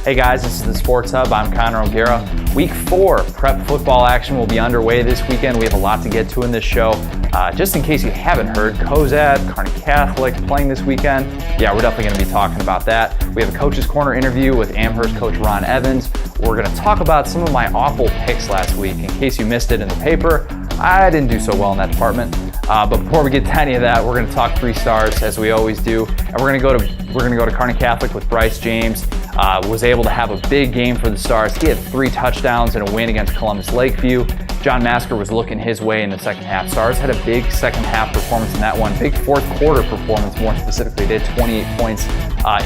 Hey guys, this is the Sports Hub. I'm Connor O'Gara. Week 4 prep football action will be underway this weekend. We have a lot to get to in this show. Just in case you haven't heard, Cozad, Kearney Catholic playing this weekend. Yeah, we're definitely going to be talking about that. We have a Coach's Corner interview with Amherst Coach Ron Evans. We're going to talk about some of my awful picks last week. In case you missed it in the paper, I didn't do so well in that department. But before we get to any of that, we're going to talk 3 stars as we always do, and we're going to go to Kearney Catholic with Bryce James. Was able to have a big game for the Stars. He had 3 touchdowns and a win against Columbus Lakeview. John Masker was looking his way in the second half. Stars had a big second half performance in that one. Big fourth quarter performance, more specifically. They had 28 points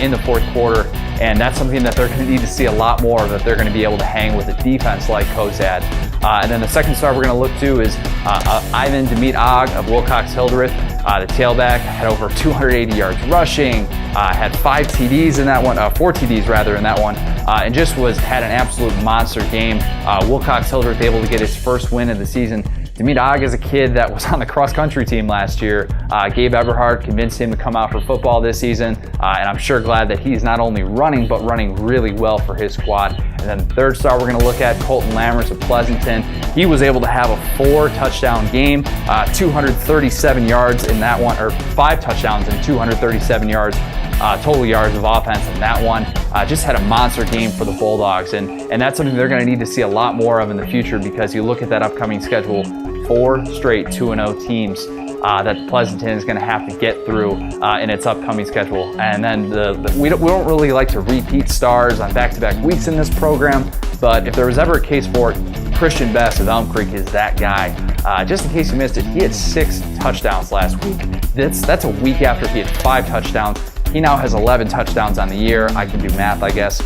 in the fourth quarter, and that's something that they're going to need to see a lot more of if they're going to be able to hang with a defense like Cozad. And then the second star we're going to look to is Ivan Demit-Og of Wilcox-Hildreth. The tailback had over 280 yards rushing, had 5 TDs in that one, 4 TDs rather in that one, and just had an absolute monster game. Wilcox-Hildreth able to get his first win of the season. Demit-Og is a kid that was on the cross-country team last year. Gabe Eberhard convinced him to come out for football this season, and I'm sure glad that he's not only running, but running really well for his squad. And then the third star we're going to look at, Colton Lammers of Pleasanton. He was able to have a 4-touchdown game, 237 yards in that one, or 5 touchdowns and 237 yards. Total yards of offense in that one. Just had a monster game for the Bulldogs, and that's something they're going to need to see a lot more of in the future, because you look at that upcoming schedule, 4 straight 2-0 teams that Pleasanton is going to have to get through in its upcoming schedule. And then we don't really like to repeat stars on back-to-back weeks in this program, but if there was ever a case for it, Christian Best of Elm Creek is that guy. Just in case you missed it, he had 6 touchdowns last week. That's a week after he had 5 touchdowns. He now has 11 touchdowns on the year. I can do math, I guess.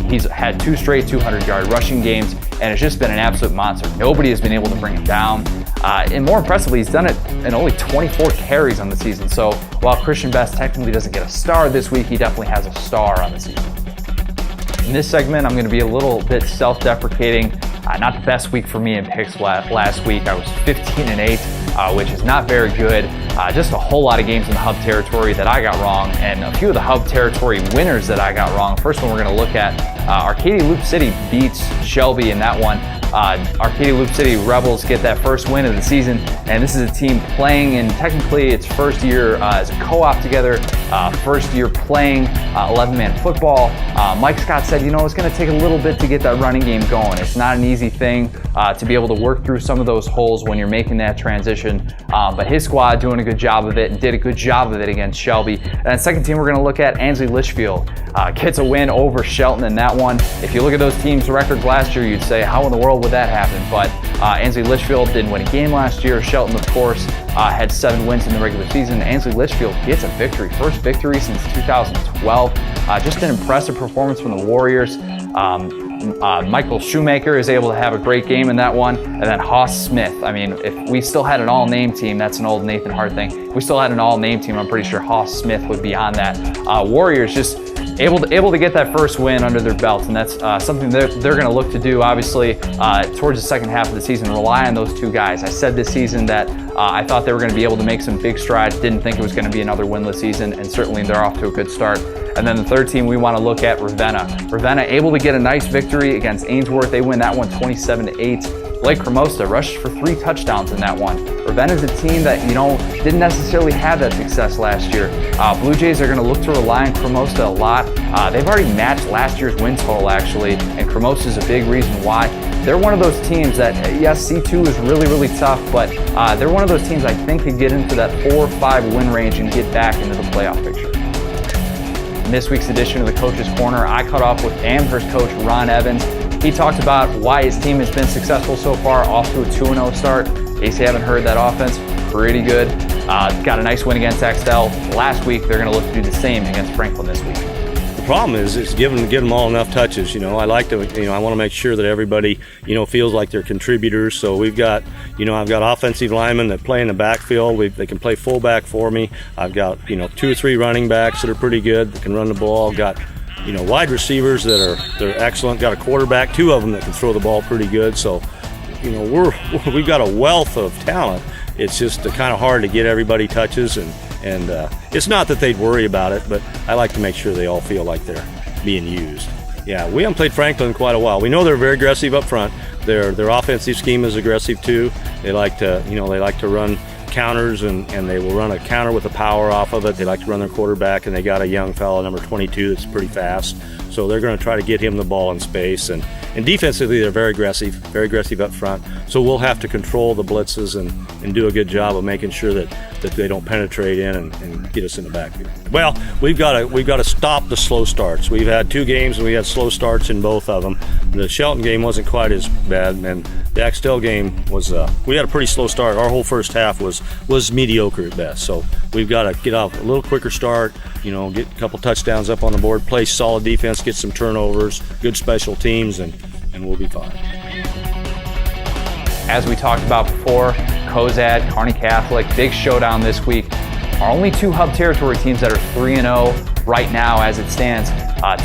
He's had 2 straight 200-yard rushing games, and it's just been an absolute monster. Nobody has been able to bring him down. And more impressively, he's done it in only 24 carries on the season. So while Christian Best technically doesn't get a star this week, he definitely has a star on the season. In this segment, I'm going to be a little bit self-deprecating. Not the best week for me in picks last week. I was 15-8, which is not very good. Just a whole lot of games in the Hub territory that I got wrong, and a few of the Hub territory winners that I got wrong. First one we're going to look at, Arcadia Loop City beats Shelby in that one. Arcadia Loop City Rebels get that first win of the season, and this is a team playing in technically its first year as a co-op together, first year playing 11-man football. Mike Scott said, it's going to take a little bit to get that running game going. It's not an easy thing to be able to work through some of those holes when you're making that transition, but his squad doing a good job of it and did a good job of it against Shelby. And the second team we're going to look at, Ansley Litchfield, gets a win over Shelton in that one. If you look at those teams' records last year, you'd say, how in the world would that happen? But Ansley Litchfield didn't win a game last year. Shelton, of course, had 7 wins in the regular season. Ansley Litchfield gets a victory, first victory since 2012. Just an impressive performance from the Warriors. Michael Shoemaker is able to have a great game in that one. And then Hoss Smith. I mean, if we still had an all-name team, that's an old Nathan Hart thing. If we still had an all-name team, I'm pretty sure Hoss Smith would be on that. Warriors just able to get that first win under their belts, and that's something they're going to look to do, obviously, towards the second half of the season, rely on those 2 guys. I said this season that I thought they were going to be able to make some big strides, didn't think it was going to be another winless season, and certainly they're off to a good start. And then the third team we want to look at, Ravenna. Ravenna able to get a nice victory against Ainsworth. They win that one 27-8. Blake Cremosta rushed for 3 touchdowns in that one. Ravenna's a team that, didn't necessarily have that success last year. Blue Jays are going to look to rely on Cremosta a lot. They've already matched last year's win total, actually, and Cremosta's a big reason why. They're one of those teams that, yes, C2 is really, really tough, but they're one of those teams I think could get into that 4 or 5 win range and get back into the playoff picture. In this week's edition of the Coach's Corner, I caught up with Amherst Coach Ron Evans. He talked about why his team has been successful so far, off to a 2-0 start. In case you haven't heard, that offense, pretty good. Got a nice win against Axtell last week. They're going to look to do the same against Franklin this week. The problem is give them all enough touches. I like to, I want to make sure that everybody, feels like they're contributors. So we've got, I've got offensive linemen that play in the backfield. They can play fullback for me. I've got, 2 or 3 running backs that are pretty good, that can run the ball. Got, wide receivers they're excellent. Got a quarterback, 2 of them that can throw the ball pretty good. So, we've got a wealth of talent. It's just kind of hard to get everybody touches, and it's not that they'd worry about it, but I like to make sure they all feel like they're being used. Yeah, we haven't played Franklin in quite a while. We know they're very aggressive up front. Their offensive scheme is aggressive too. They like to run counters, and they will run a counter with a power off of it. They like to run their quarterback, and they got a young fellow, number 22, that's pretty fast. So they're going to try to get him the ball in space. And defensively, they're very aggressive up front. So we'll have to control the blitzes and do a good job of making sure that they don't penetrate in and get us in the backfield. Well, we've got to stop the slow starts. We've had 2 games and we had slow starts in both of them. The Shelton game wasn't quite as bad, and the Axtell game was. We had a pretty slow start. Our whole first half was mediocre at best. So we've got to get off a little quicker start. Get a couple touchdowns up on the board, play solid defense, get some turnovers, good special teams, and we'll be fine. As we talked about before, Cozad, Kearney Catholic, big showdown this week. Our only 2 hub territory teams that are 3-0 right now as it stands.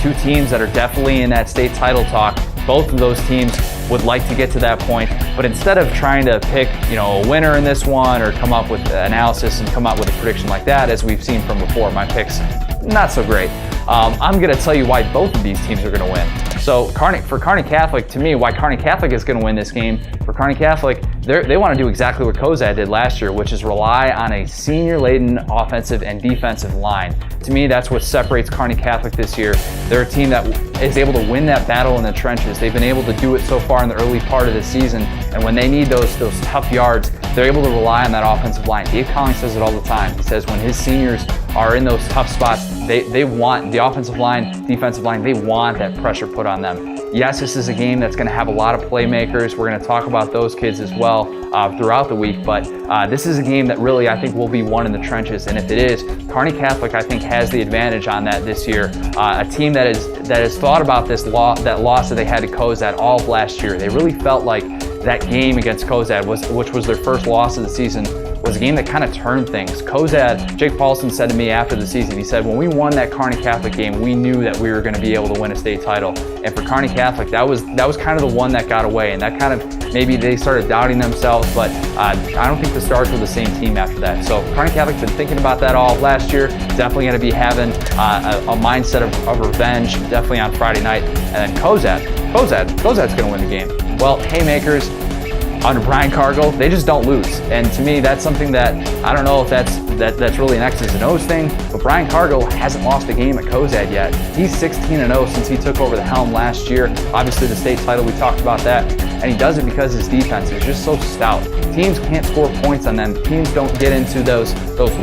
2 teams that are definitely in that state title talk. Both of those teams would like to get to that point, but instead of trying to pick, a winner in this one or come up with analysis and come up with a prediction like that, as we've seen from before, my picks not so great. I'm going to tell you why both of these teams are going to win. So for Kearney Catholic, to me, why Kearney Catholic is going to win this game, for Kearney Catholic, they want to do exactly what Cozad did last year, which is rely on a senior-laden offensive and defensive line. To me, that's what separates Kearney Catholic this year. They're a team that is able to win that battle in the trenches. They've been able to do it so far in the early part of the season, and when they need those tough yards, they're able to rely on that offensive line. Dave Collins says it all the time. He says when his seniors are in those tough spots, they want the offensive line, defensive line, they want that pressure put on them. Yes, this is a game that's going to have a lot of playmakers. We're going to talk about those kids as well throughout the week, but this is a game that really I think will be won in the trenches, and if it is, Kearney Catholic I think has the advantage on that this year. A team that has thought about that loss that they had to Cozad all of last year. They really felt like that game against Cozad, which was their first loss of the season, was a game that kind of turned things. Cozad, Jake Paulson said to me after the season, he said, when we won that Kearney Catholic game, we knew that we were going to be able to win a state title. And for Kearney Catholic, that was kind of the one that got away, and that kind of, maybe they started doubting themselves, but I don't think the Stars were the same team after that. So Kearney Catholic's been thinking about that all last year, definitely going to be having a mindset of revenge, definitely on Friday night. And then Cozad's going to win the game. Well, Haymakers, under Brian Cargill, they just don't lose. And to me, that's something that, I don't know if that's really an X's and O's thing, but Brian Cargill hasn't lost a game at Cozad yet. He's 16-0 since he took over the helm last year. Obviously the state title, we talked about that. And he does it because his defense is just so stout. Teams can't score points on them. Teams don't get into those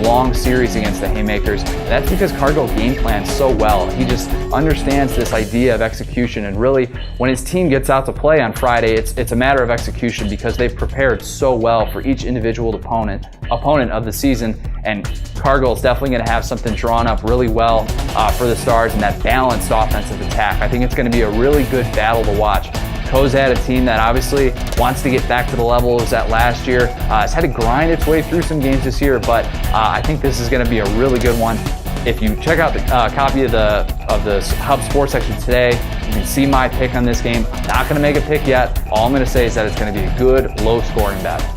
long series against the Haymakers. And that's because Cargill game plans so well. He just understands this idea of execution, and really, when his team gets out to play on Friday, it's a matter of execution because they've prepared so well for each individual opponent of the season. And Cargill is definitely going to have something drawn up really well for the Stars in that balanced offensive attack. I think it's going to be a really good battle to watch. Cozad, a team that obviously wants to get back to the level it was at last year, has had to grind its way through some games this year, but I think this is going to be a really good one. If you check out the copy of the Hub Sports section today, you can see my pick on this game. I'm not going to make a pick yet. All I'm going to say is that it's going to be a good, low-scoring battle.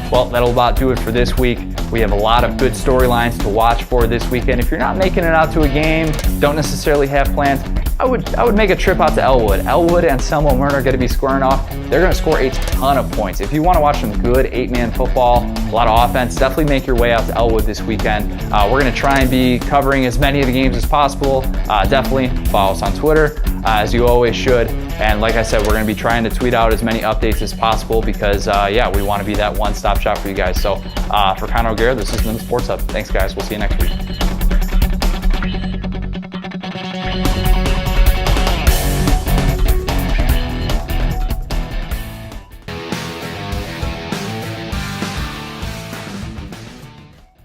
Well, that'll about do it for this week. We have a lot of good storylines to watch for this weekend. If you're not making it out to a game, don't necessarily have plans, I would make a trip out to Elwood. Elwood and Selma Myrna are going to be squaring off. They're going to score a ton of points. If you want to watch some good 8-man football, a lot of offense, definitely make your way out to Elwood this weekend. We're going to try and be covering as many of the games as possible. Definitely follow us on Twitter, as you always should. And like I said, we're going to be trying to tweet out as many updates as possible because, we want to be that one-stop shop for you guys. So for Connor O'Gara, this has been the Sports Hub. Thanks, guys. We'll see you next week.